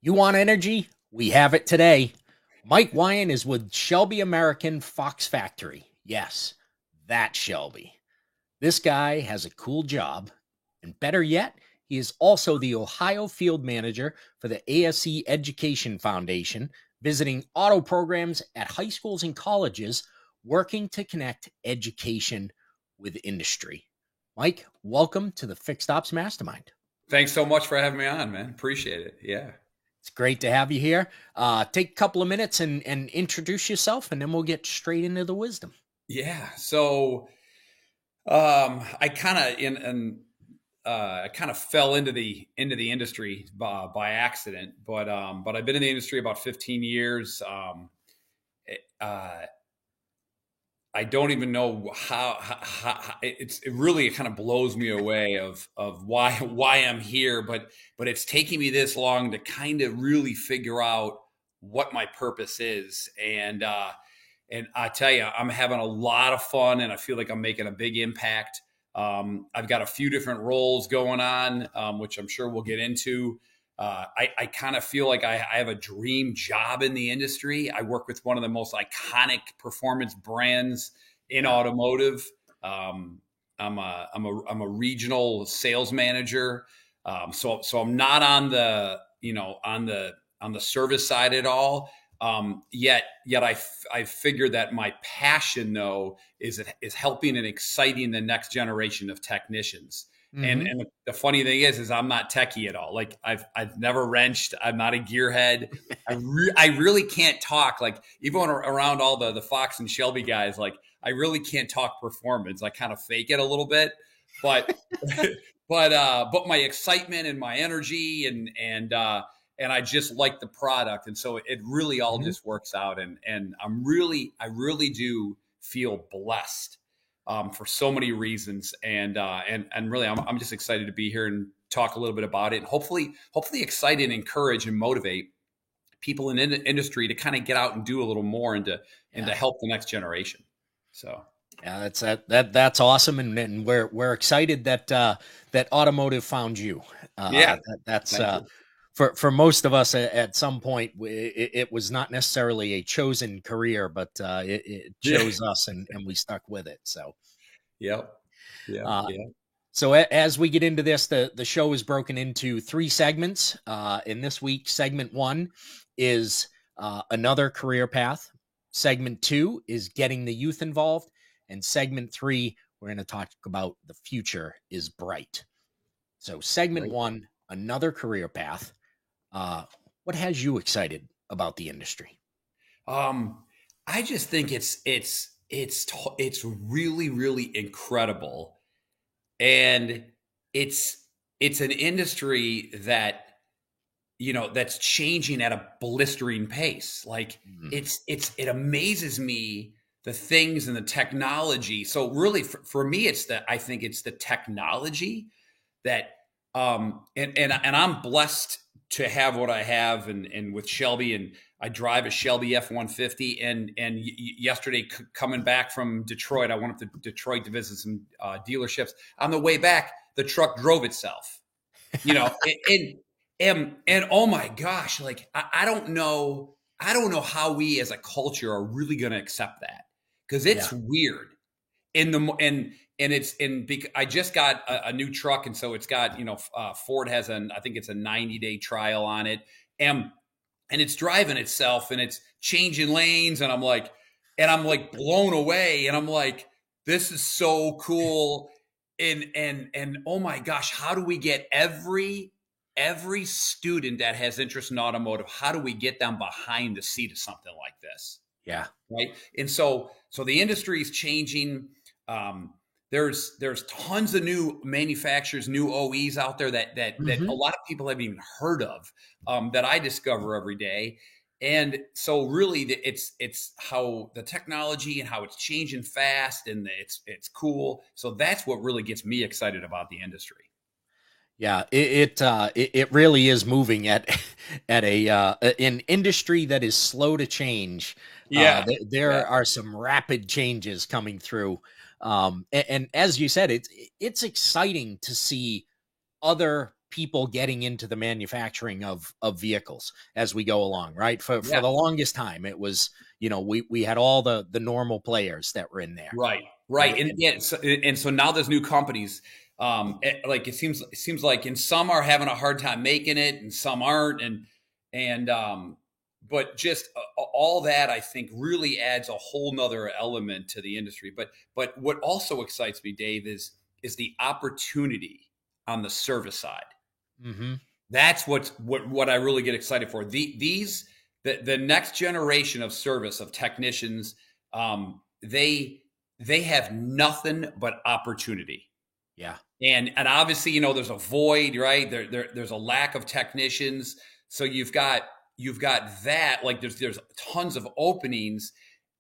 You want energy? We have it today. Mike Wyan is with Shelby American Fox Factory. Yes, that Shelby. This guy has a cool job, and better yet, he is also the Ohio field manager for the ASE Education Foundation, visiting auto programs at high schools and colleges, working to connect education with industry. Mike, welcome to the Fixed Ops Mastermind. Thanks so much for having me on, man. Appreciate it. Yeah. It's great to have you here. Take a couple of minutes and introduce yourself, and then we'll get straight into the wisdom. Yeah. I kind of I kind of fell into the industry by accident, but I've been in the industry about 15 years. Uh, I don't even know how it really kind of blows me away of why I'm here, but it's taking me this long to kind of really figure out what my purpose is. And I tell you, I'm having a lot of fun, and I feel like I'm making a big impact. I've got a few different roles going on, which I'm sure we'll get into. I kind of feel like I have a dream job in the industry. I work with one of the most iconic performance brands in automotive. I'm a regional sales manager. So I'm not on the on the service side at all. Yet I figured that my passion though is helping and exciting the next generation of technicians. Mm-hmm. And the funny thing is I'm not techie at all. Like I've never wrenched. I'm not a gearhead. I really can't talk. Like even around all the Fox and Shelby guys, like I really can't talk performance. I kind of fake it a little bit, but but my excitement and my energy and I just like the product, and so it really all just works out. And I really do feel blessed for so many reasons, and really, I'm just excited to be here and talk a little bit about it, and hopefully excite and encourage and motivate people in the industry to kind of get out and do a little more and to help the next generation. So. Yeah, that's awesome, and we're excited that that automotive found you. Yeah, That's for most of us at some point it was not necessarily a chosen career, but it chose us, and we stuck with it. So, yep, yeah, uh, yeah. so as we get into this, the show is broken into three segments. In this week, segment one is another career path. Segment two is getting the youth involved. And segment three, we're going to talk about the future is bright. So segment one, another career path. What has you excited about the industry? I just think it's really really incredible, and it's an industry that that's changing at a blistering pace. Like it amazes me the things and the technology. So really for me, I think it's the technology that and I'm blessed to have what I have, and with Shelby, and I drive a Shelby F-150, and yesterday coming back from Detroit, I went up to Detroit to visit some dealerships. On the way back, the truck drove itself, and oh my gosh, like I don't know how we as a culture are really going to accept that, because it's weird. I just got a new truck, and so it's got Ford has I think it's a 90-day trial on it, and it's driving itself, and it's changing lanes, and I'm like blown away, and I'm like, this is so cool, and oh my gosh, how do we get every student that has interest in automotive, how do we get them behind the seat of something like this? Yeah. Right. And so the industry is changing. There's tons of new manufacturers, new OEs out there that a lot of people haven't even heard of, that I discover every day. And so really it's how the technology and how it's changing fast, and it's cool. So that's what really gets me excited about the industry. Yeah, it really is moving at at an industry that is slow to change. Yeah. There are some rapid changes coming through, and as you said, it's exciting to see other people getting into the manufacturing of vehicles as we go along, right? For Yeah. the longest time, it was, we had all the normal players that were in there. Right. And so now there's new companies. Like it seems like, and some are having a hard time making it, and some aren't, but just all that, I think, really adds a whole nother element to the industry. But what also excites me, Dave, is the opportunity on the service side. Mm-hmm. That's what I really get excited for. The next generation of service, of technicians, they have nothing but opportunity. Yeah. And obviously, there's a void, right? There's a lack of technicians. So you've got that, like there's tons of openings,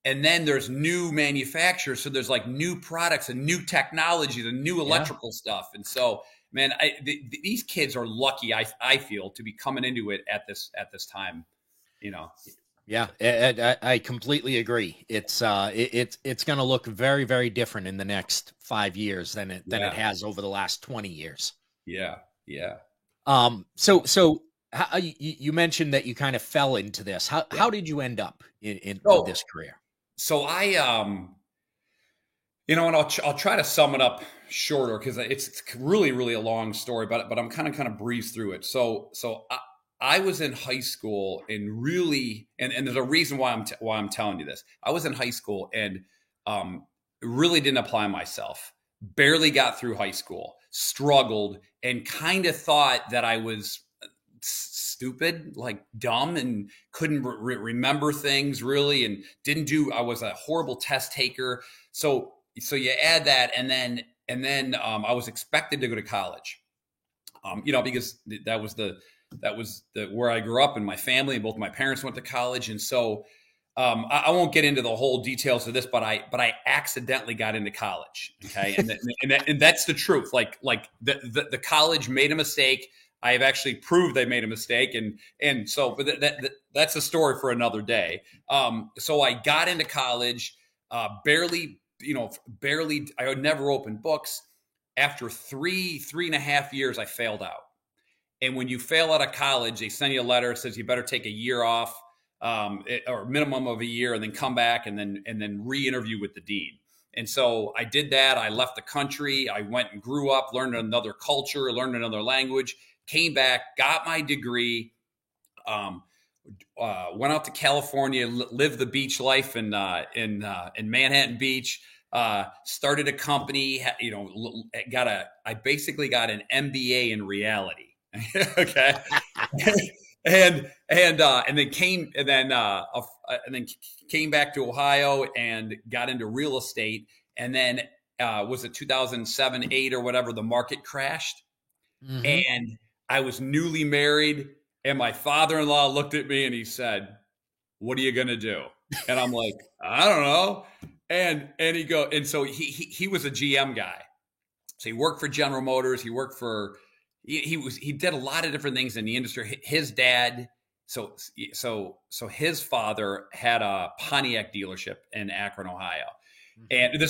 and then there's new manufacturers. So there's like new products and new technologies and new electrical stuff. And so, man, these kids are lucky, I feel, to be coming into it at this time, Yeah, I completely agree. It's going to look very, very different in the next 5 years than it has over the last 20 years. Yeah. So you mentioned that you kind of fell into this. How did you end up in this career? So I, and I'll try to sum it up shorter because it's really, really a long story, but I'm kind of breeze through it. So I was in high school and really, and there's a reason why I'm telling you this. I was in high school and really didn't apply myself. Barely got through high school, struggled, and kind of thought that I was stupid, like dumb, and couldn't remember things really, and I was a horrible test taker. So you add that, and then I was expected to go to college, because that was where I grew up, and my family, and both my parents went to college. And so I won't get into the whole details of this, but I accidentally got into college. Okay. And that's the truth. Like the college made a mistake. I have actually proved they made a mistake. And so, but that's a story for another day. So I got into college, barely, I would never open books. After 3.5 years, I failed out. And when you fail out of college, they send you a letter that says you better take a year off, or minimum of a year, and then come back and then re-interview with the dean. And so I did that. I left the country. I went and grew up, learned another culture, learned another language, came back, got my degree, went out to California, lived the beach life in Manhattan Beach. Started a company. I basically got an MBA in reality. Okay. and then came back to Ohio and got into real estate. And then was it 2007, 8 or whatever, the market crashed. Mm-hmm. And I was newly married, and my father-in-law looked at me and he said, "What are you going to do?" And I'm like, "I don't know." And so he was a GM guy. So he worked for General Motors. He worked for, he did a lot of different things in the industry. His dad, so his father had a Pontiac dealership in Akron, Ohio. Mm-hmm. And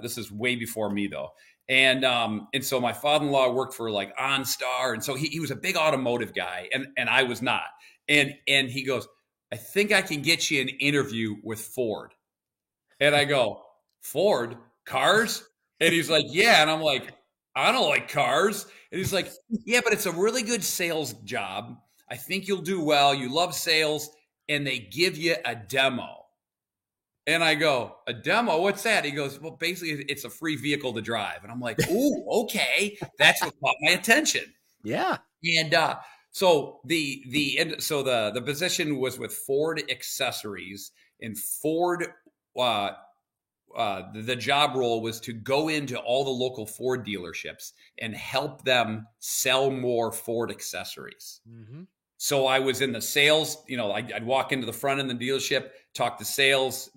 this is way before me though. And so my father-in-law worked for like OnStar. And so he was a big automotive guy, and I was not. And he goes, "I think I can get you an interview with Ford." And I go, "Ford? Cars?" And he's like, "Yeah." And I'm like, "I don't like cars." And he's like, "Yeah, but it's a really good sales job. I think you'll do well. You love sales, and they give you a demo." And I go, "A demo? What's that?" He goes, "Well, basically it's a free vehicle to drive." And I'm like, "Ooh, okay." That's what caught my attention. Yeah. And so the position was with Ford Accessories, and Ford, the job role was to go into all the local Ford dealerships and help them sell more Ford accessories. Mm-hmm. So I was in the sales, I'd walk into the front end of the dealership, talk to sales,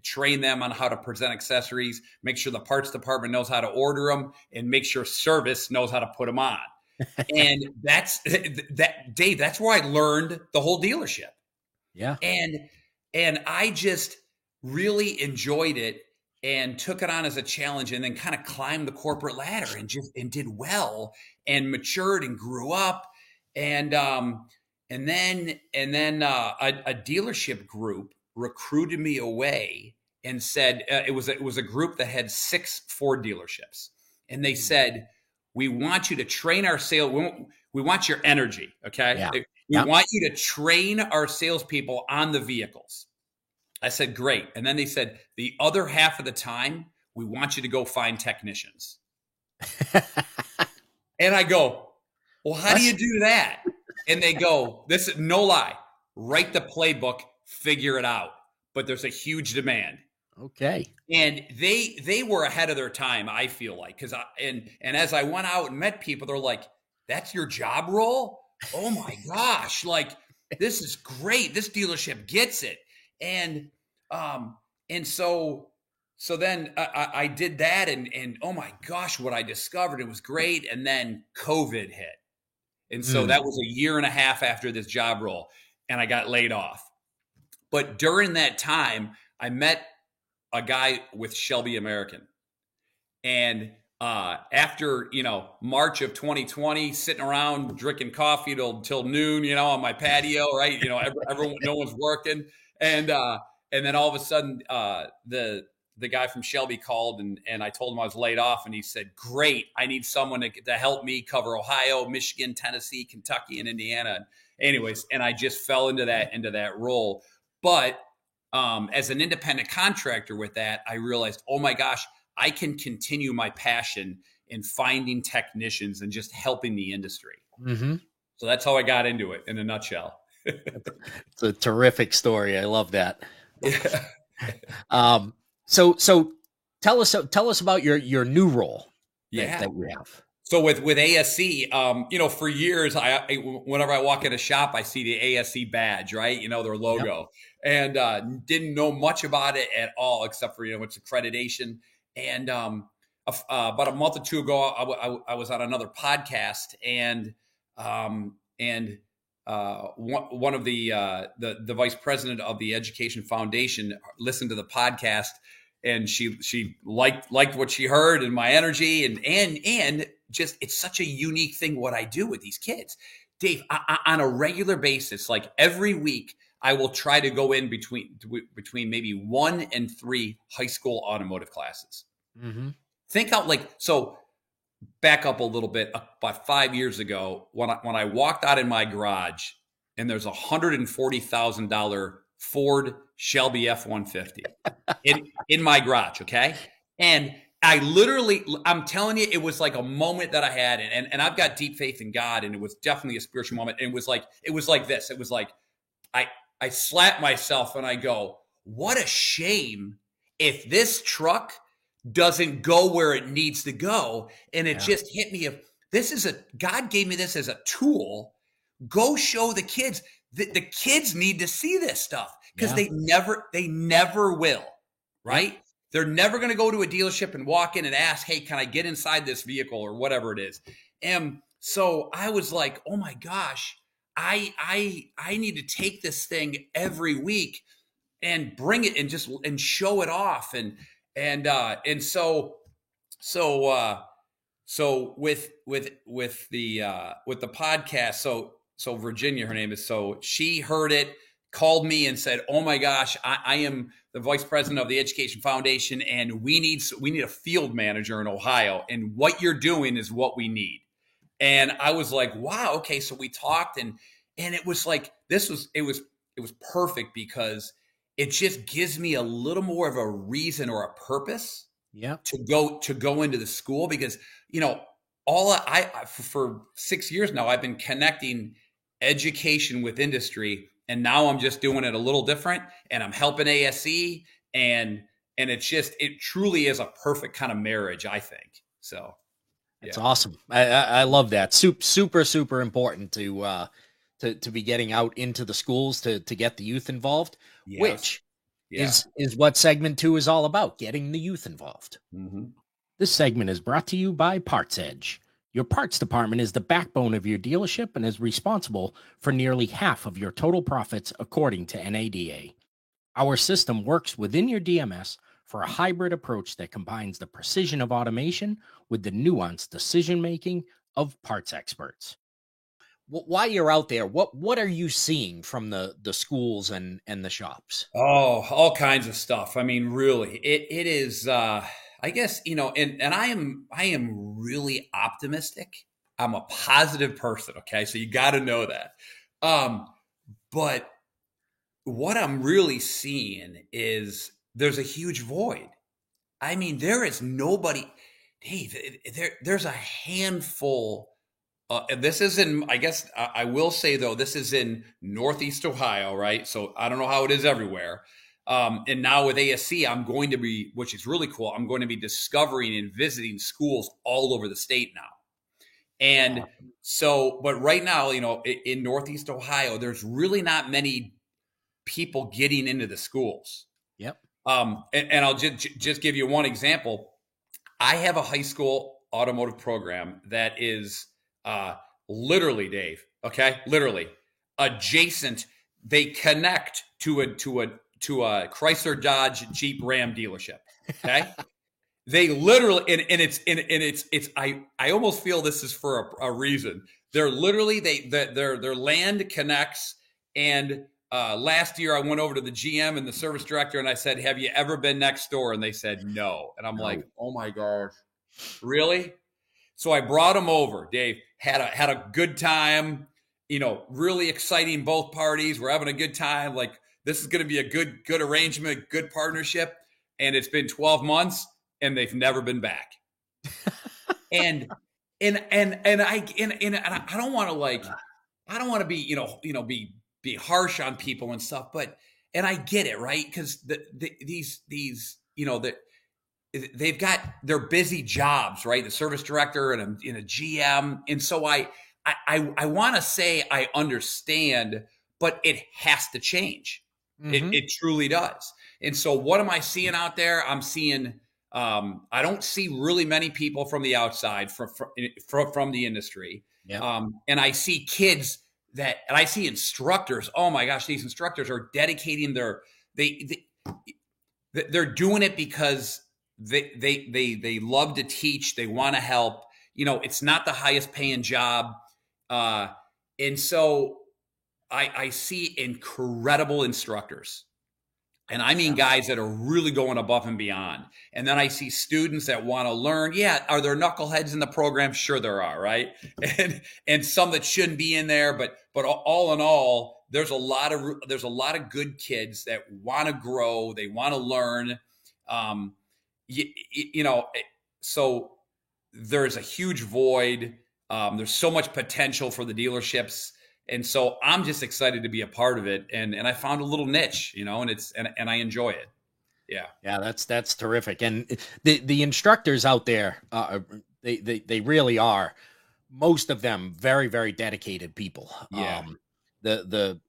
train them on how to present accessories, make sure the parts department knows how to order them, and make sure service knows how to put them on. And Dave, that's where I learned the whole dealership. Yeah. And I just really enjoyed it. and took it on as a challenge, and then kind of climbed the corporate ladder and did well and matured and grew up. And then a dealership group recruited me away and said, it was a group that had 6 Ford dealerships, and they said, we want you to train our sales. We want your energy. Okay. Yeah. We want you to train our salespeople on the vehicles. I said, great. And then they said, the other half of the time, we want you to go find technicians. And I go, well, how do you do that? And they go, this is no lie, write the playbook, figure it out. But there's a huge demand. Okay. And they were ahead of their time, I feel like, because and as I went out and met people, they're like, that's your job role? Oh my gosh, like, this is great. This dealership gets it. And so then I did that, and oh my gosh, what I discovered, it was great. And then COVID hit. And so that was a year and a half after this job role, and I got laid off. But during that time, I met a guy with Shelby American. And after, March of 2020, sitting around drinking coffee till noon, on my patio, right? Everyone, no one's working. And then all of a sudden, the guy from Shelby called, and I told him I was laid off, and he said, great, I need someone to help me cover Ohio, Michigan, Tennessee, Kentucky, and Indiana. Anyways, and I just fell into that role. But as an independent contractor with that, I realized, oh my gosh, I can continue my passion in finding technicians and just helping the industry. Mm-hmm. So that's how I got into it in a nutshell. It's a terrific story. I love that. Yeah. So tell us about your new role that you have. So with ASE, for years, whenever I walk in a shop, I see the ASE badge, right? Their logo, and didn't know much about it at all, except for it's accreditation. And about a month or two ago, I was on another podcast, and one of the vice president of the Education Foundation listened to the podcast, and she liked what she heard and my energy, and just, it's such a unique thing what I do with these kids, Dave. On a regular basis, like every week, I will try to go in between maybe 1 and 3 high school automotive classes. Mm-hmm. Think out, so back up a little bit. About 5 years ago, when I walked out in my garage, and there's $140,000 Ford Shelby F-150 in my garage, okay? And I'm telling you, it was like a moment that I had, and I've got deep faith in God, and it was definitely a spiritual moment. And it was like this. It was like I slapped myself, and I go, what a shame if this truck doesn't go where it needs to go. And it just hit me, God gave me this as a tool. Go show the kids. The kids need to see this stuff, because they never will, right? Yeah. They're never going to go to a dealership and walk in and ask, hey, can I get inside this vehicle or whatever it is? And so I was like, oh my gosh, I need to take this thing every week and bring it and show it off. And so with the podcast, so Virginia, her name is, so she heard it, called me and said, oh my gosh, I am the vice president of the Education Foundation, and we need a field manager in Ohio, and what you're doing is what we need. And I was like, wow, okay. So we talked, and it was like, it was perfect, because it just gives me a little more of a reason or a purpose to go into the school, because, for 6 years now, I've been connecting education with industry, and now I'm just doing it a little different, and I'm helping ASE, and it truly is a perfect kind of marriage, I think. So it's awesome. I love that. Super, super important to be getting out into the schools to get the youth involved, which is what segment 2 is all about, getting the youth involved. Mm-hmm. This segment is brought to you by Parts Edge. Your parts department is the backbone of your dealership and is responsible for nearly half of your total profits, according to NADA. Our system works within your DMS for a hybrid approach that combines the precision of automation with the nuanced decision making of parts experts. While you're out there, what are you seeing from the schools and the shops? Oh, all kinds of stuff. I mean, really, it is. I guess and I am really optimistic. I'm a positive person. Okay, so you got to know that. But what I'm really seeing is there's a huge void. I mean, there is nobody, Dave. There's a handful. And this is in, I guess I will say though, this is in Northeast Ohio, right? So I don't know how it is everywhere. And now with ASC, I'm going to be, which is really cool, I'm going to be discovering and visiting schools all over the state now. And so, but right now, in Northeast Ohio, there's really not many people getting into the schools. Yep. And I'll just give you one example. I have a high school automotive program that is literally, Dave, okay, literally adjacent. They connect to a Chrysler, Dodge, Jeep, Ram dealership. Okay. They literally, and it's I almost feel this is for a reason. They're literally, their land connects. And last year I went over to the GM and the service director and I said, have you ever been next door? And they said, no. And I'm like, oh my gosh, really? So I brought them over, Dave, had a good time, really exciting. Both parties were having a good time. Like, this is going to be a good arrangement, good partnership. And it's been 12 months and they've never been back. and I don't want to I don't want to be, be harsh on people and stuff, and I get it, right? Because these they've got their busy jobs, right? The service director and a GM. And so I want to say I understand, but it has to change. Mm-hmm. It truly does. And so what am I seeing out there? I'm seeing, I don't see really many people from the outside from the industry. Yep. And I see kids and I see instructors. Oh my gosh, these instructors are dedicating they're doing it because they love to teach. They want to help. It's not the highest paying job. And so I see incredible instructors. And I mean guys that are really going above and beyond. And then I see students that want to learn. Yeah, are there knuckleheads in the program? Sure there are, right? And some that shouldn't be in there. But all in all, there's a lot of good kids that want to grow. They want to learn. So there's a huge void. There's so much potential for the dealerships. And so I'm just excited to be a part of it. And I found a little niche, and I enjoy it. Yeah. Yeah, that's terrific. And the instructors out there, they really are, most of them very, very dedicated people. Yeah. The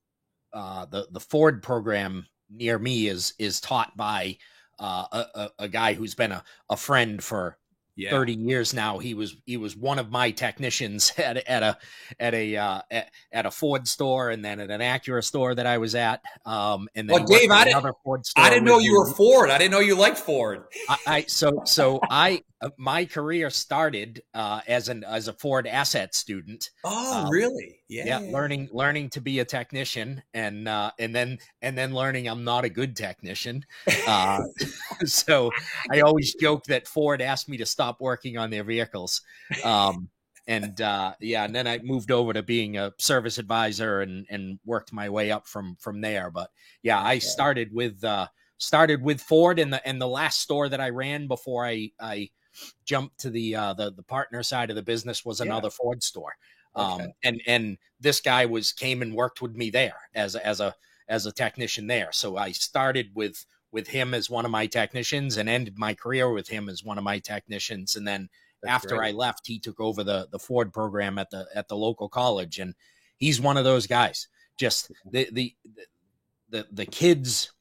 Ford program near me is taught by a guy who's been a friend for 30 years now. He was one of my technicians at a Ford store, and then at an Acura store that I was at. And then Dave, another Ford store. I didn't know you were Ford. I didn't know you liked Ford. My career started as a Ford asset student. Oh, really? Yeah. Learning to be a technician, and then learning I'm not a good technician. So I always joke that Ford asked me to stop working on their vehicles. And then I moved over to being a service advisor and worked my way up from there. But yeah, I started with Ford, and the last store that I ran before I jumped to the partner side of the business was another Ford store. And this guy came and worked with me there as a technician there. So I started with him as one of my technicians and ended my career with him as one of my technicians. And then after I left, he took over the Ford program at the local college, and he's one of those guys. Just the kids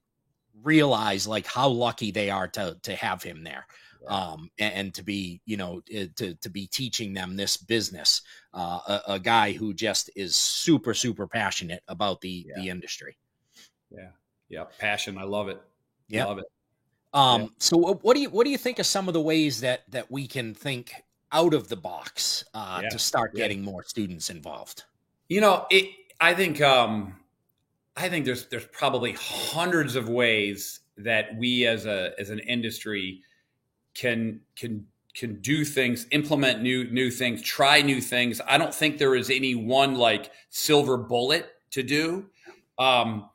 realize like how lucky they are to have him there. And to be, to be teaching them this business, a guy who just is super, super passionate about the industry. Yeah. Yeah. Passion. I love it. Yeah. Love it. Yeah. So what do you think of some of the ways that we can think out of the box Yeah. to start Yeah. getting more students involved? You know, I think I think there's probably hundreds of ways that we as an industry can do things, implement new things, try new things. I don't think there is any one like silver bullet to do. Um,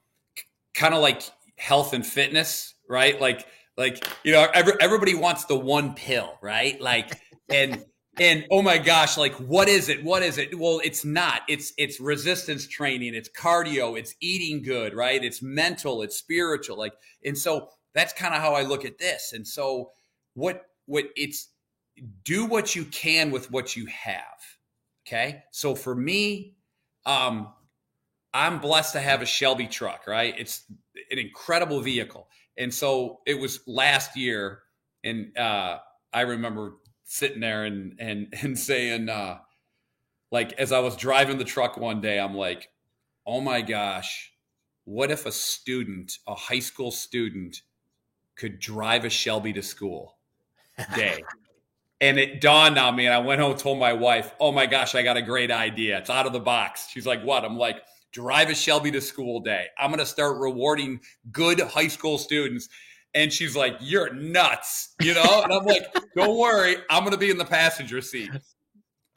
Kind of like health and fitness, right? Like everybody wants the one pill, right? Like and oh my gosh, like what is it? What is it? Well, it's not. It's resistance training, it's cardio, it's eating good, right? It's mental, it's spiritual, like and so that's kind of how I look at this. And so what it's do what you can with what you have. Okay? So for me, um I'm blessed to have a Shelby truck, right? It's an incredible vehicle. And so it was last year, and I remember sitting there and saying, like, as I was driving the truck one day, I'm like, oh my gosh, what if a student, a high school student, could drive a Shelby to school day? And it dawned on me, and I went home and told my wife, oh my gosh, I got a great idea. It's out of the box. She's like, what? I'm like, drive a Shelby to school day. I'm going to start rewarding good high school students. And she's like, you're nuts, you know? And I'm like, don't worry, I'm going to be in the passenger seat.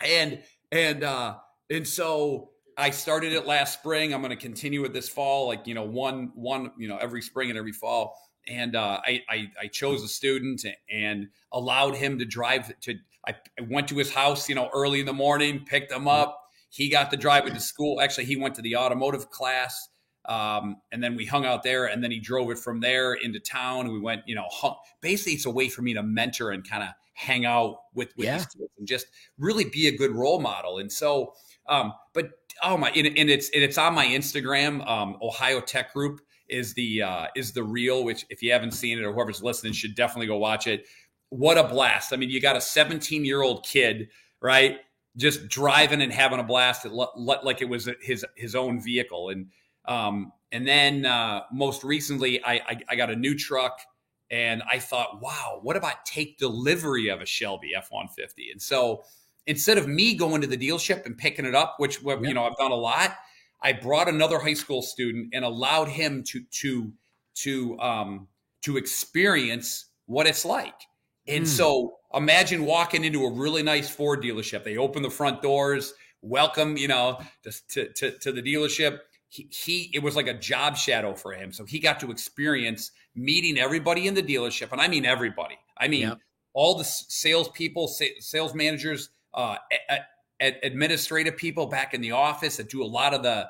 And, and, uh, and so I started it last spring. I'm going to continue it this fall, like, one, every spring and every fall. And I chose a student and allowed him to drive I went to his house, early in the morning, picked him up. He got to drive it to school. Actually, he went to the automotive class. And then we hung out there, and then he drove it from there into town. And we went, basically it's a way for me to mentor and kind of hang out with these kids and just really be a good role model. And so, but oh my, and it's on my Instagram, Ohio Tech Group is the reel, which if you haven't seen it or whoever's listening should definitely go watch it. What a blast. I mean, you got a 17-year-old kid, right? Just driving and having a blast like it was his own vehicle. And then most recently I got a new truck, and I thought, wow, what about take delivery of a Shelby F-150? And so instead of me going to the dealership and picking it up, which I've done a lot, I brought another high school student and allowed him to experience what it's like. And so imagine walking into a really nice Ford dealership. They open the front doors, welcome, to the dealership. It was like a job shadow for him. So he got to experience meeting everybody in the dealership. And I mean, everybody. I mean, all the salespeople, sales managers, administrative people back in the office that do a lot of the,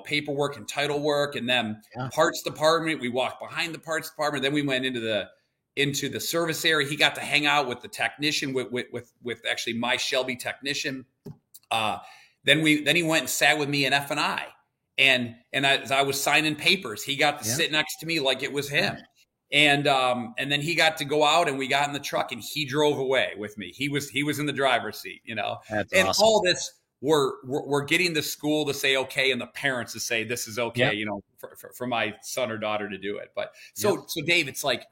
paperwork and title work. And then parts department, we walked behind the parts department. Then we went into the service area. He got to hang out with the technician, with actually my Shelby technician. Then he went and sat with me in F&I. And as I was signing papers, he got to sit next to me like it was him. And then he got to go out, and we got in the truck, and he drove away with me. He was in the driver's seat, That's and awesome. all this, we're getting the school to say okay, and the parents to say this is okay, for my son or daughter to do it. But so Dave, it's like,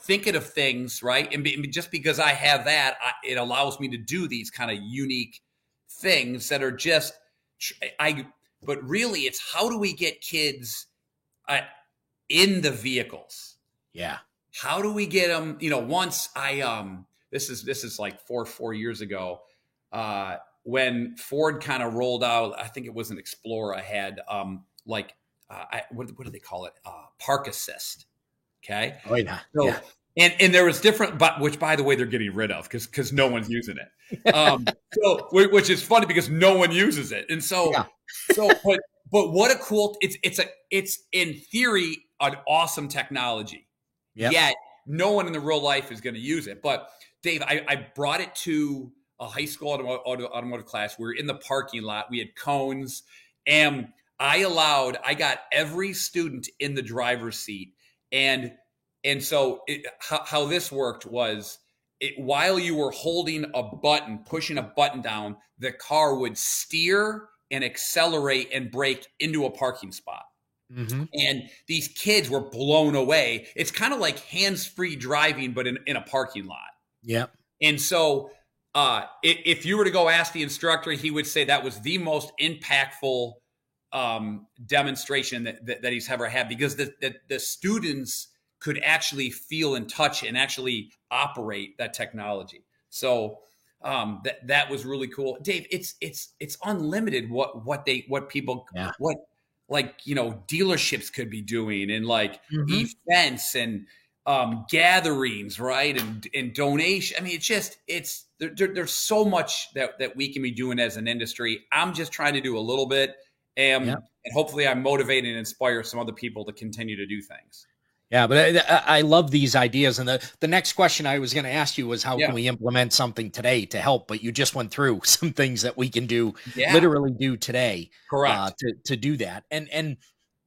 thinking of things, right? And just because I have that, it allows me to do these kind of unique things that are just but really, it's how do we get kids in the vehicles? Yeah. How do we get them? Once this is like four years ago, when Ford kind of rolled out, I think it was an Explorer. I had what do they call it? Park assist. Okay. Oh yeah. So, And there was different, but which by the way they're getting rid of because no one's using it. So which is funny because no one uses it, and so but what a cool it's in theory an awesome technology. Yet no one in the real life is going to use it. But Dave, I brought it to a high school automotive class. We were in the parking lot. We had cones, and I got every student in the driver's seat, and so how this worked was while you were holding a button, pushing a button down, the car would steer and accelerate and brake into a parking spot. Hmm. And these kids were blown away. It's kind of like hands-free driving, but in a parking lot. Yeah. And so if you were to go ask the instructor, he would say that was the most impactful demonstration that he's ever had, because the students could actually feel and touch and actually operate that technology. So that was really cool. Dave, it's unlimited what people, Yeah. what, like, dealerships could be doing, and like Hmm. events and gatherings, right? And donation. I mean, there's so much that we can be doing as an industry. I'm just trying to do a little bit, Yeah. and hopefully I motivate and inspire some other people to continue to do things. Yeah, but I love these ideas. And the next question I was going to ask you was, how can Yeah. we implement something today to help? But you just went through some things that we can do, Yeah. literally do today, Correct. to do that. And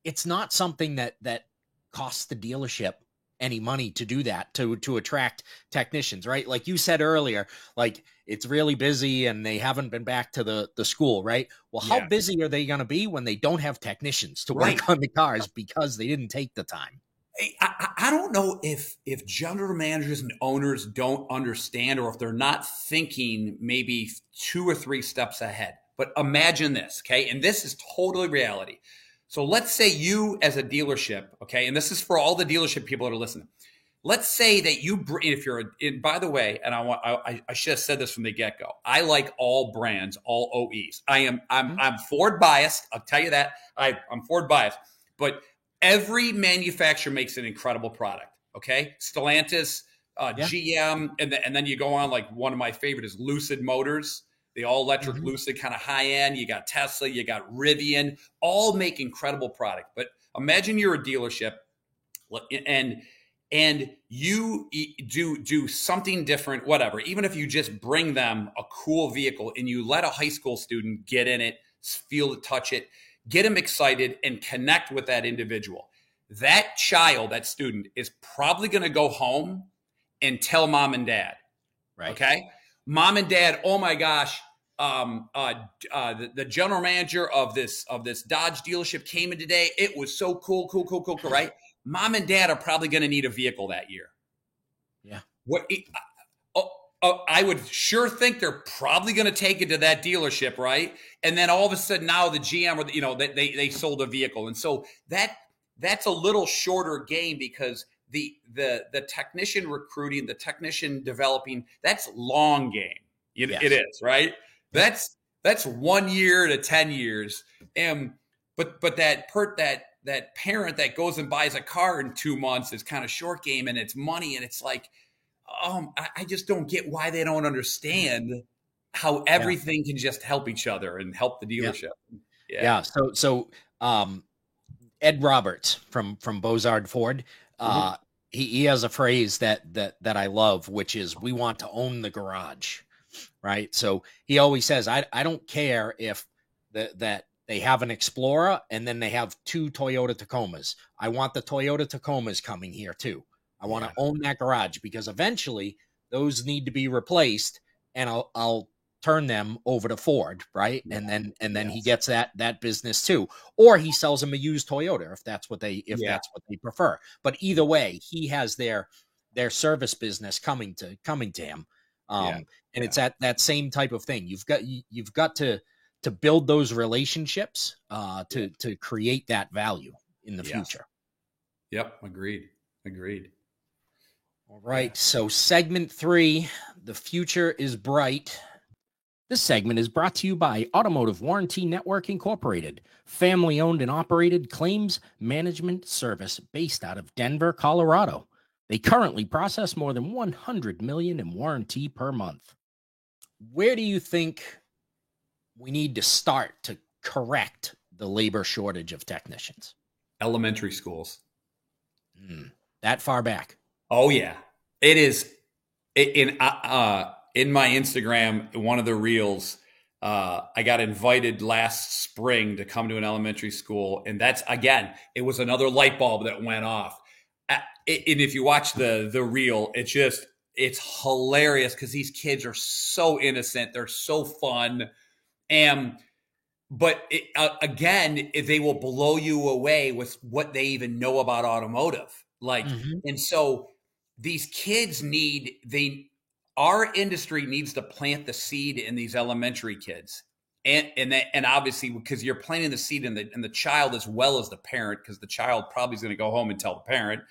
it's not something that costs the dealership any money to do that, to attract technicians, right? Like you said earlier, like it's really busy and they haven't been back to the school, right? Well, how Yeah. busy are they going to be when they don't have technicians to Right. work on the cars because they didn't take the time? I don't know if general managers and owners don't understand, or if they're not thinking maybe 2 or 3 steps ahead. But imagine this, okay? And this is totally reality. So let's say you as a dealership, okay, and this is for all the dealership people that are listening. Let's say that if you're in, by the way, and I should have said this from the get go. I like all brands, all OEs. I'm Ford biased. I'll tell you that. I'm Ford biased, but every manufacturer makes an incredible product. Okay, Stellantis, Yeah. GM, and then you go on, like one of my favorite is Lucid Motors, the all electric Mhm. Lucid, kind of high end. You got Tesla, you got Rivian, all make incredible product. But imagine you're a dealership, and you do something different, whatever. Even if you just bring them a cool vehicle and you let a high school student get in it, feel it, touch it, get them excited, and connect with that individual. That child, that student, is probably going to go home and tell mom and dad. Right. Okay, mom and dad. Oh my gosh, the general manager of this Dodge dealership came in today. It was so cool, right? Mom and dad are probably going to need a vehicle that year. Yeah. I would sure think they're probably going to take it to that dealership, right? And then all of a sudden now the GM, or they sold a vehicle, and so that's a little shorter game, because the technician recruiting, the technician developing, that's long game. Yes. It is, right? Yep. That's 1 year to 10 years, but that parent that goes and buys a car in 2 months is kind of short game, and it's money, and it's like, I just don't get why they don't understand how everything can just help each other and help the dealership. Yeah. So Ed Roberts from Bozard Ford, he has a phrase that I love, which is, we want to own the garage, right? So he always says, I don't care if that they have an Explorer and then they have 2 Toyota Tacomas. I want the Toyota Tacomas coming here too. I want to own that garage, because eventually those need to be replaced, and I'll turn them over to Ford, right? And then he gets that business too, or he sells them a used Toyota if that's what they prefer. But either way, he has their service business coming to him, and it's that same type of thing. You've got to build those relationships to create that value in the future. Yep, agreed. All right, so segment 3, the future is bright. This segment is brought to you by Automotive Warranty Network Incorporated, family-owned and operated claims management service based out of Denver, Colorado. They currently process more than $100 million in warranty per month. Where do you think we need to start to correct the labor shortage of technicians? Elementary schools. That far back? Oh yeah, it is. In my Instagram, one of the reels, I got invited last spring to come to an elementary school, and that's, again, it was another light bulb that went off. And if you watch the reel, it's hilarious, because these kids are so innocent, they're so fun, and again, they will blow you away with what they even know about automotive. Like, Mm-hmm. and so these kids our industry needs to plant the seed in these elementary kids. And obviously, because you're planting the seed in the child as well as the parent, because the child probably is going to go home and tell the parent.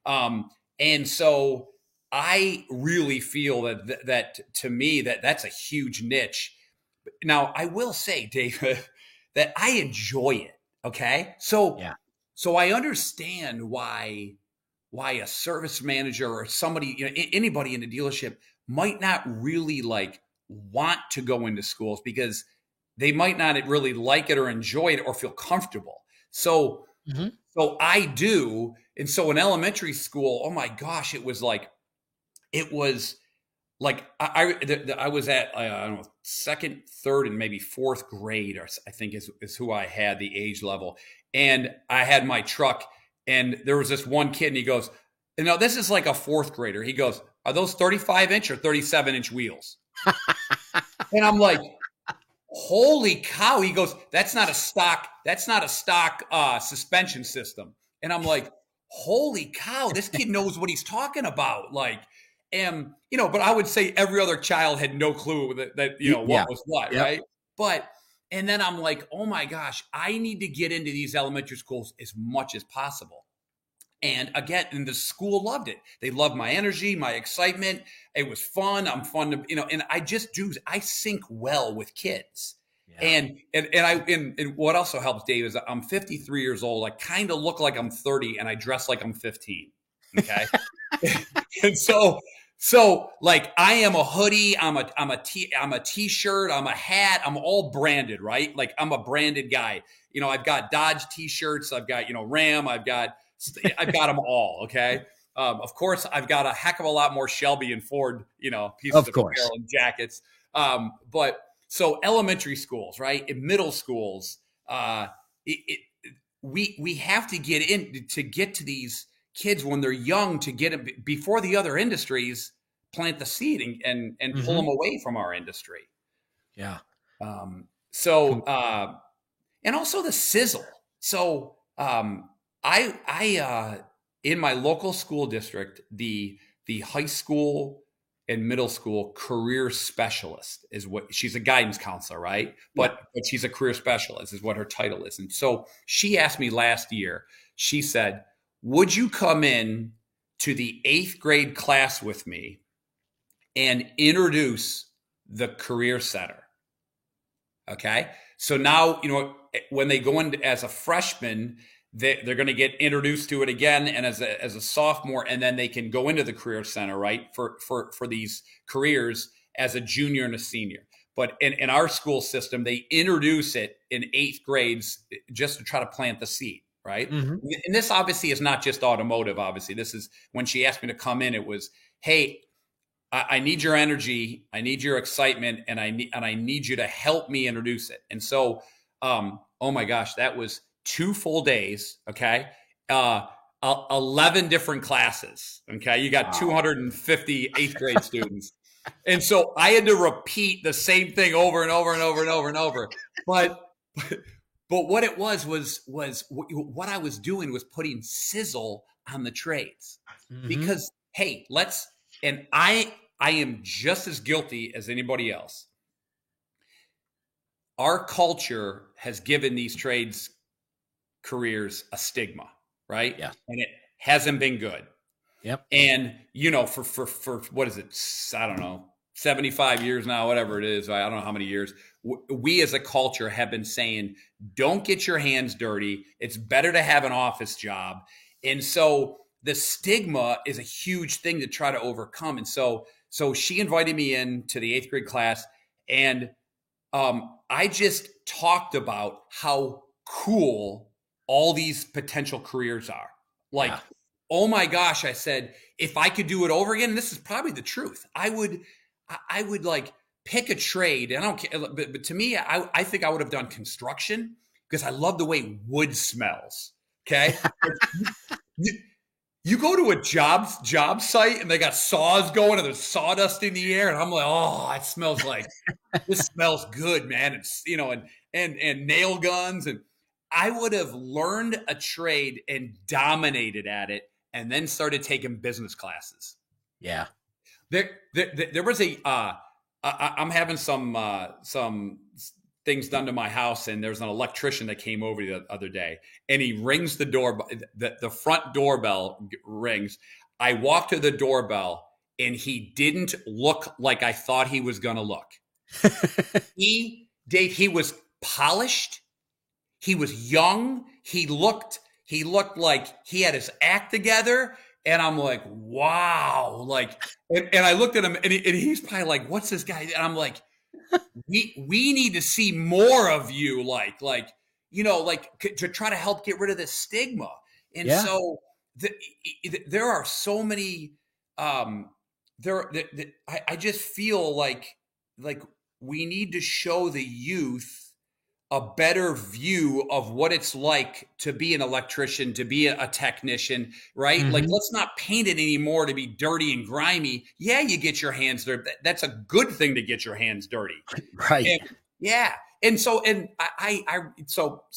And so I really feel that to me, that's a huge niche. Now, I will say, David, that I enjoy it. Okay. Yeah. So I understand why a service manager or somebody, anybody in the dealership might not really like want to go into schools because they might not really like it or enjoy it or feel comfortable. So, Mm-hmm. so I do. And so in elementary school, oh my gosh, it was like I was at I don't know, second, third, and maybe fourth grade, or I think is who I had the age level, and I had my truck, and there was this one kid, and he goes, this is like a fourth grader. He goes, "Are those 35-inch or 37-inch wheels?" And I'm like, "Holy cow!" He goes, "That's not a stock. That's not a stock suspension system." And I'm like, "Holy cow! This kid knows what he's talking about." Like. And, but I would say every other child had no clue that what was what, Yep. right? And then I'm like, oh my gosh, I need to get into these elementary schools as much as possible. And again, and the school loved it. They loved my energy, my excitement. It was fun. I'm fun to, and I sync well with kids. Yeah. And what also helps, Dave, is I'm 53 years old. I kind of look like I'm 30 and I dress like I'm 15. Okay. And so like I am a hoodie, I'm a t-shirt, I'm a hat, I'm all branded, right? Like I'm a branded guy. I've got Dodge t-shirts, I've got, Ram, I've got them all. Okay. Of course I've got a heck of a lot more Shelby and Ford, pieces of apparel and jackets. But so elementary schools, right? In middle schools, we have to get to these kids when they're young to get them before the other industries plant the seed and pull them away from our industry. Yeah. And also the sizzle. So I in my local school district, the high school and middle school career specialist is what she's a guidance counselor, right? But she's a career specialist is what her title is. And so she asked me last year, she said, "Would you come in to the 8th grade class with me and introduce the career center?" Okay. So now, when they go in as a freshman, they're going to get introduced to it again. And as a sophomore, and then they can go into the career center, right? For these careers as a junior and a senior. But in our school system, they introduce it in 8th grades just to try to plant the seed. Right. Mm-hmm. And this obviously is not just automotive. Obviously, this is when she asked me to come in, it was, "Hey, I need your energy. I need your excitement. And I need you to help me introduce it." And so, oh my gosh, that was 2 full days. Okay. 11 different classes. Okay. You got 250 8th grade students. And so I had to repeat the same thing over and over and over and over and over. But what it was what I was doing was putting sizzle on the trades. Mm-hmm. Because, hey, and I am just as guilty as anybody else. Our culture has given these trades careers a stigma, right? Yeah. And it hasn't been good. Yep. And, for what is it? I don't know, 75 years now, whatever it is. I don't know how many years. We as a culture have been saying, don't get your hands dirty. It's better to have an office job. And so the stigma is a huge thing to try to overcome. And so she invited me in to the 8th grade class. And I just talked about how cool all these potential careers are. Like, oh my gosh, I said, if I could do it over again, and this is probably the truth, I would like pick a trade. And I don't care, but to me, I think I would have done construction because I love the way wood smells. Okay. You go to a job site and they got saws going and there's sawdust in the air, and I'm like, oh, it smells like this smells good, man. It's and nail guns, and I would have learned a trade and dominated at it, and then started taking business classes. Yeah. There was I'm having some things done to my house, and there's an electrician that came over the other day, and he rings the door. The front doorbell rings. I walk to the doorbell, and he didn't look like I thought he was going to look. He was polished. He was young. He looked like he had his act together. And I'm like, wow. Like, and I looked at him, and he's probably like, what's this guy? And I'm like, we need to see more of you, like to try to help get rid of this stigma. And so there are so many. I just feel like we need to show the youth a better view of what it's like to be an electrician, to be a technician, right? Mm-hmm. Like, let's not paint it anymore to be dirty and grimy. Yeah, you get your hands dirty. That's a good thing to get your hands dirty. Right. And so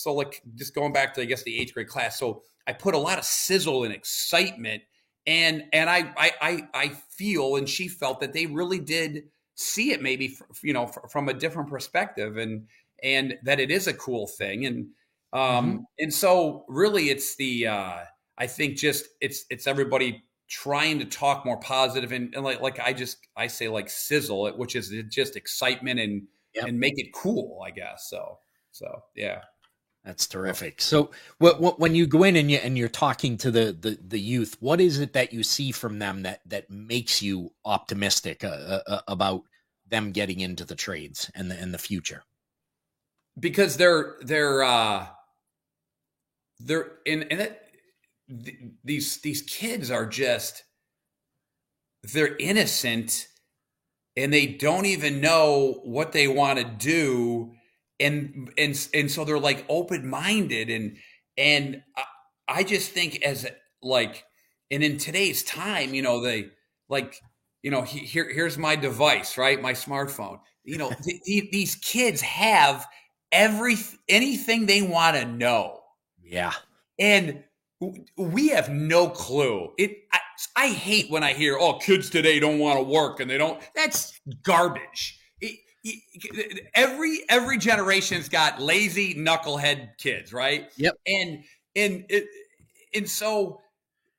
like, just going back to, I guess, the 8th grade class. So I put a lot of sizzle and excitement, and I feel, and she felt, that they really did see it maybe, from a different perspective, and that it is a cool thing. And and so really it's the I think just it's everybody trying to talk more positive, and like I say, like, sizzle it, which is just excitement and make it cool, I guess. So yeah. That's terrific. So when you go in and you're talking to the youth, what is it that you see from them that makes you optimistic about them getting into the trades and the future? Because these kids are just, they're innocent, and they don't even know what they want to do, and so they're like open-minded, and I just think, as like, and in today's time, they like, here's my device, right? My smartphone. These kids have anything they want to know. Yeah. And we have no clue. I hate when I hear, oh, kids today don't want to work, and they don't. That's garbage. Every generation's got lazy knucklehead kids, right? Yep. And so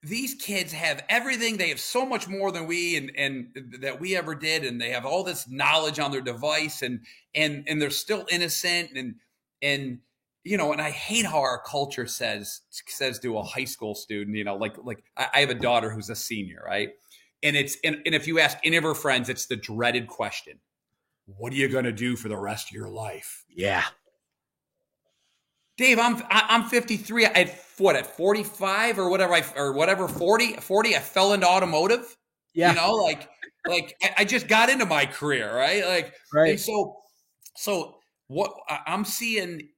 these kids have everything. They have so much more than we and that we ever did, and they have all this knowledge on their device, and they're still innocent, and and I hate how our culture says to a high school student, like I have a daughter who's a senior, right? And if you ask any of her friends, it's the dreaded question: what are you going to do for the rest of your life? Yeah. Dave, I'm 53. At 45 or whatever, 40, I fell into automotive. Yeah. Like I just got into my career, right? Like, right. And so what I'm seeing,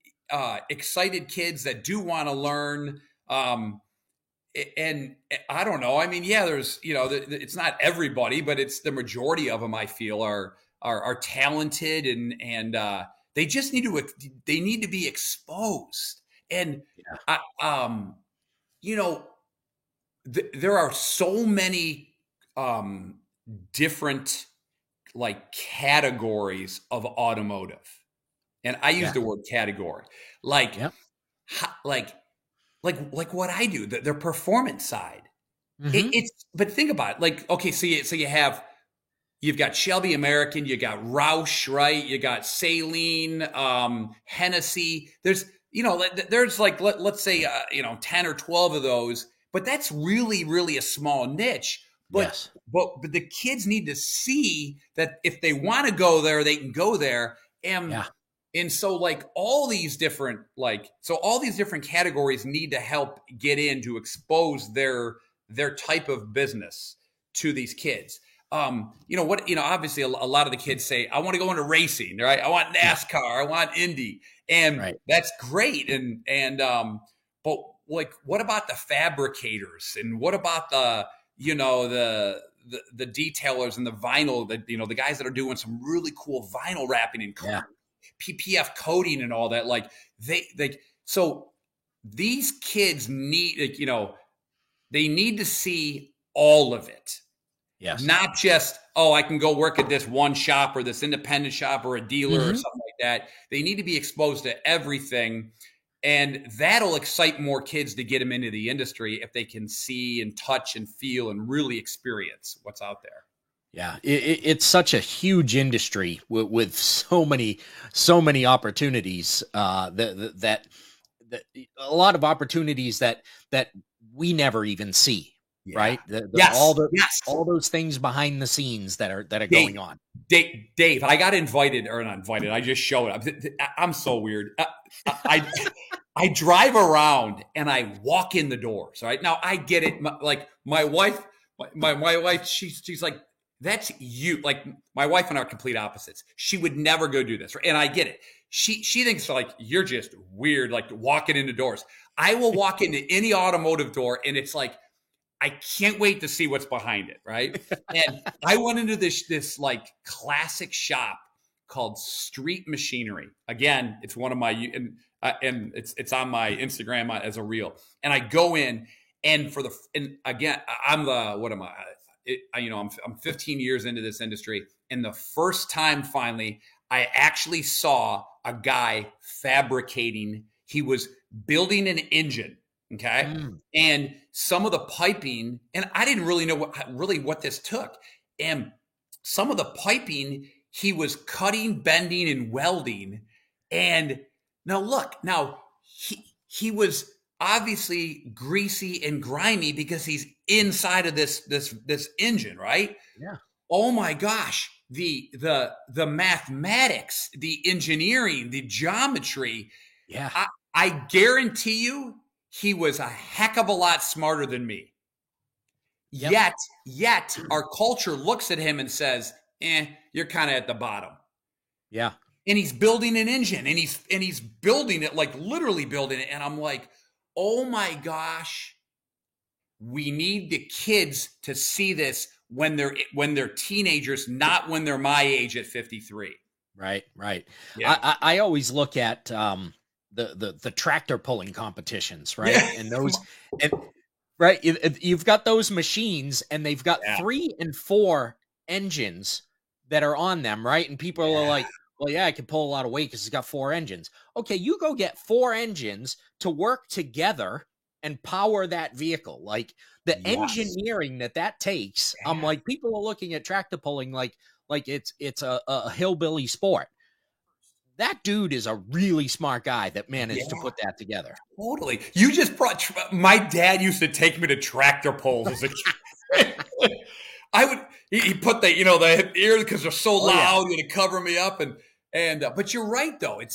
excited kids that do want to learn. And I don't know. I mean, yeah, there's, it's not everybody, but it's the majority of them, I feel, are talented, and they just need to be exposed. And there are so many different, like, categories of automotive, and I use the word category, like what I do, their performance side. Mm-hmm. But think about it. Like, okay, so you've got Shelby American, you got Roush, right? You got Saline, Hennessy. There's like, let's say, 10 or 12 of those, but that's really, really a small niche. But the kids need to see that if they want to go there, they can go there. And so, like, all these different categories need to help get in to expose their type of business to these kids. Obviously a lot of the kids say, I want to go into racing, right? I want NASCAR, I want Indy. And that's great. But like, what about the fabricators, and what about the, the detailers and the vinyl, that, the guys that are doing some really cool vinyl wrapping and PPF coating and all that. Like so these kids need, they need to see all of it. Yes. Not just, I can go work at this one shop or this independent shop or a dealer or something like that. They need to be exposed to everything. And that'll excite more kids to get them into the industry if they can see and touch and feel and really experience what's out there. Yeah, it's such a huge industry with so many opportunities. That a lot of opportunities that we never even see. Yeah. Right? All those things behind the scenes that are going on. Dave, I got invited, or not invited. I just showed up. I'm so weird. I drive around and I walk in the doors. Right now, I get it. My wife, she's like, that's you. Like, my wife and I are complete opposites. She would never go do this, and I get it. She thinks like you're just weird, like walking into doors. I will walk into any automotive door, and it's like, I can't wait to see what's behind it, right? And I went into this like classic shop called Street Machinery. Again, it's one of my, and it's on my Instagram as a reel. And I go in, and again, I'm what am I? I'm 15 years into this industry, and the first time finally I actually saw a guy fabricating. He was building an engine. Okay. And some of the piping, and I didn't really know what this took. And some of the piping, he was cutting, bending, and welding. And now he was obviously greasy and grimy because he's inside of this engine, right? Yeah. Oh my gosh. The mathematics, the engineering, the geometry. Yeah. I guarantee you, he was a heck of a lot smarter than me. Yep. Yet our culture looks at him and says, you're kind of at the bottom. Yeah. And he's building an engine, and he's building it, like literally building it. And I'm like, oh my gosh, we need the kids to see this when they're teenagers, not when they're my age at 53. Right. Yeah. I always look at the tractor pulling competitions, right? Yeah. And those, right. You've got those machines, and they've got 3 and 4 engines that are on them, right? And people are like, well, yeah, I can pull a lot of weight because it's got 4 engines. Okay, you go get 4 engines to work together and power that vehicle. Like the engineering that takes, I'm like, people are looking at tractor pulling like it's a hillbilly sport. That dude is a really smart guy that managed to put that together. Totally. You just brought, my dad used to take me to tractor pulls as a kid. He put the ears because they're so loud and to cover me up. But you're right though. I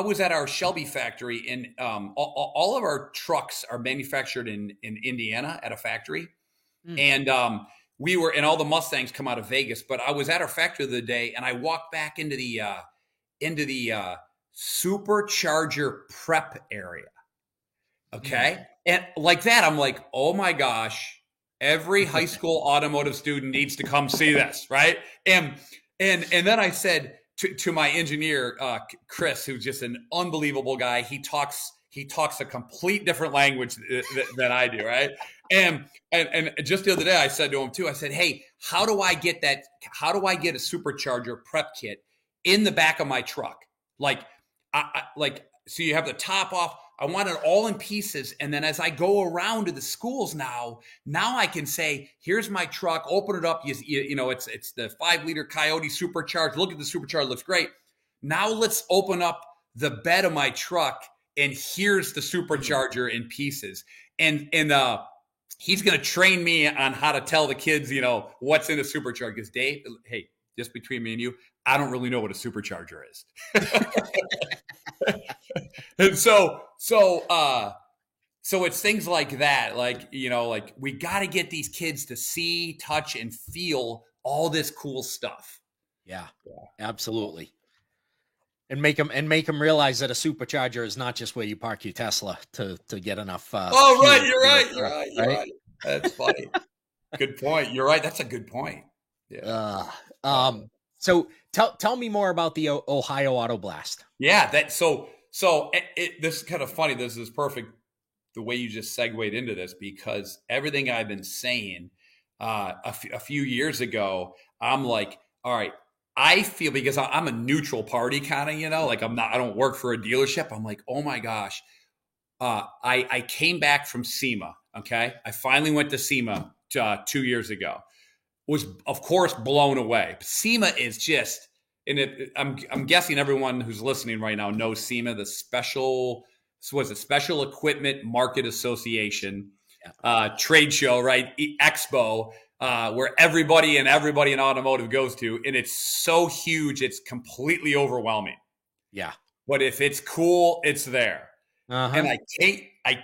was at our Shelby factory, and all of our trucks are manufactured in Indiana at a factory. And and all the Mustangs come out of Vegas, but I was at our factory the other day, and I walked back into the supercharger prep area. Okay. And like that, I'm like, oh my gosh, every high school automotive student needs to come see this. Right. And then I said to my engineer, Chris, who's just an unbelievable guy. He talks a complete different language than I do. Right. And just the other day I said to him too, I said, hey, how do I get a supercharger prep kit in the back of my truck? So you have the top off. I want it all in pieces. And then as I go around to the schools now I can say, here's my truck, open it up. It's the 5-liter Coyote supercharged. Look at the supercharger, looks great. Now let's open up the bed of my truck, and here's the supercharger in pieces. And he's going to train me on how to tell the kids, what's in a supercharger. Because Dave, hey, just between me and you, I don't really know what a supercharger is. And so it's things like that. We got to get these kids to see, touch, and feel all this cool stuff. Yeah, absolutely. and make them realize that a supercharger is not just where you park your Tesla to get enough. Oh, right. Fuel You're for your right. You're truck, right. You're right. That's funny. Good point. You're right. That's a good point. Yeah. So tell me more about the Ohio Auto Blast. Yeah. This is kind of funny. This is perfect the way you just segued into this, because everything I've been saying a few years ago, I'm like, all right, I feel, because I'm a neutral party kind of, like I don't work for a dealership. I'm like, oh my gosh. I came back from SEMA. Okay. I finally went to SEMA 2 years ago. Was of course blown away. SEMA is just, I'm guessing everyone who's listening right now knows SEMA, the Special Equipment Market Association trade show, right? Expo, where everybody in automotive goes to, and it's so huge, it's completely overwhelming. Yeah. But if it's cool, it's there. And I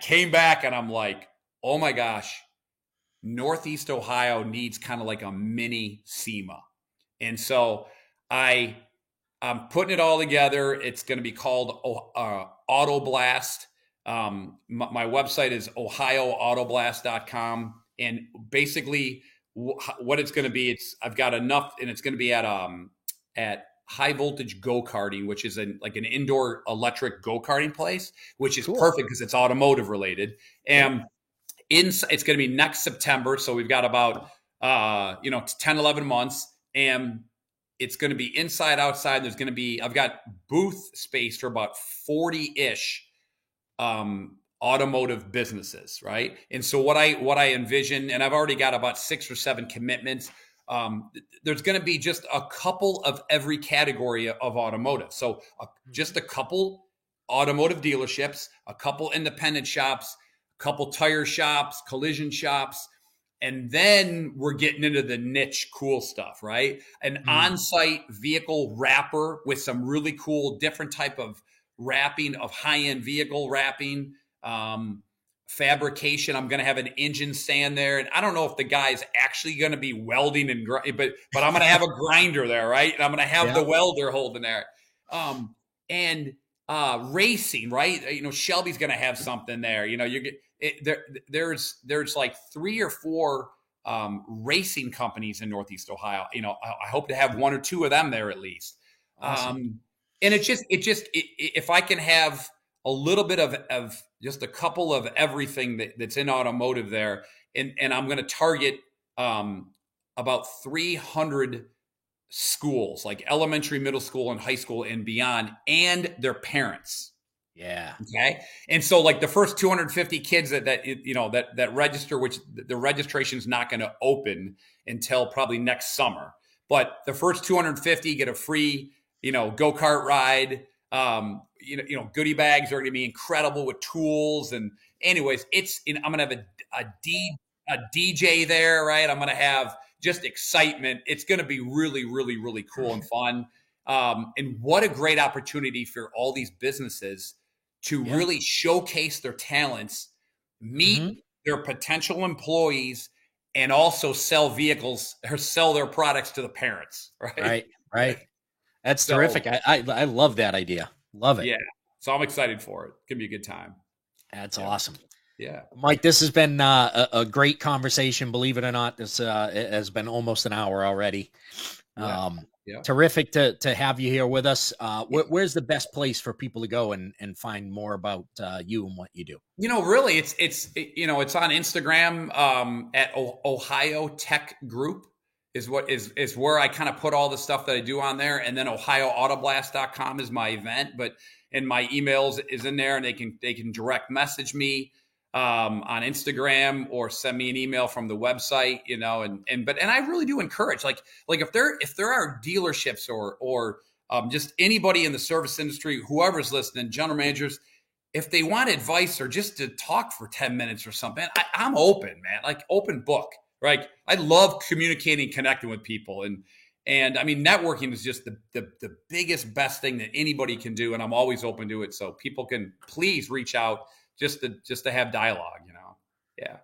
came back and I'm like, oh my gosh, Northeast Ohio needs kind of like a mini SEMA. And so I'm putting it all together. It's going to be called Auto Blast. My website is ohiootoblast.com. And basically what it's going to be, I've got enough, and it's going to be at high voltage go-karting, which is like an indoor electric go-karting place, which is perfect because it's automotive related. And it's going to be next September. So we've got about, 10, 11 months, and it's going to be inside, outside. There's going to be, I've got booth space for about 40-ish, automotive businesses. Right. And so what I envision, and I've already got about 6 or 7 commitments. There's going to be just a couple of every category of automotive. So just a couple automotive dealerships, a couple independent shops, couple tire shops, collision shops, and then we're getting into the niche cool stuff, right? An on-site vehicle wrapper with some really cool different type of wrapping, of high-end vehicle wrapping, fabrication. I'm going to have an engine stand there, and I don't know if the guy's actually going to be welding and but I'm going to have a grinder there, right? And I'm going to have the welder holding there, and racing, right? Shelby's going to have something there. You get there's like 3 or 4 racing companies in Northeast Ohio. I hope to have 1 or 2 of them there at least. Awesome. And if I can have a little bit of just a couple of everything that's in automotive there, and I'm going to target about 300 schools, like elementary, middle school, and high school and beyond, and their parents. Yeah. Okay. And so like the first 250 kids that register, which the registration is not going to open until probably next summer, but the first 250 get a free, go-kart ride. Goodie bags are going to be incredible with tools. And anyways, I'm going to have a DJ there, right? I'm going to have just excitement. It's going to be really, really, really cool and fun. And what a great opportunity for all these businesses to really showcase their talents, meet their potential employees, and also sell vehicles or sell their products to the parents. Right. That's terrific. I love that idea. Love it. Yeah. So I'm excited for it. It's going to be a good time. That's awesome. Yeah. Mike, this has been a great conversation. Believe it or not, this it has been almost an hour already. Terrific to have you here with us. Where's the best place for people to go and find more about you and what you do? Really, it's on Instagram at Ohio Tech Group is where I kind of put all the stuff that I do on there, and then ohiootoblast.com is my event, and my emails is in there, and they can direct message me on Instagram or send me an email from the website, and I really do encourage, like if there are dealerships or just anybody in the service industry, whoever's listening, general managers, if they want advice or just to talk for 10 minutes or something, I'm open, man, like open book, right? I love communicating, connecting with people. And I mean, networking is just the biggest, best thing that anybody can do. And I'm always open to it. So people can please reach out just to have dialogue, Yeah.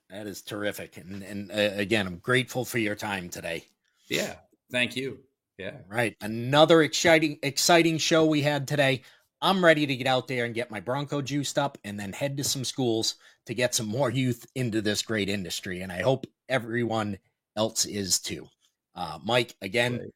That is terrific. And again, I'm grateful for your time today. Yeah. Thank you. Yeah. Right. Another exciting show we had today. I'm ready to get out there and get my Bronco juiced up and then head to some schools to get some more youth into this great industry. And I hope everyone else is too. Mike, again, Great.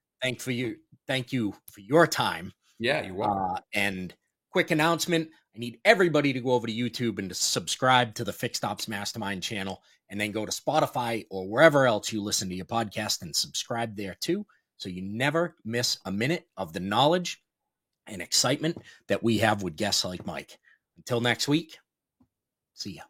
Thank you for your time. Yeah, you're welcome. And quick announcement. I need everybody to go over to YouTube and to subscribe to the Fixed Ops Mastermind channel, and then go to Spotify or wherever else you listen to your podcast and subscribe there too, so you never miss a minute of the knowledge and excitement that we have with guests like Mike. Until next week, see ya.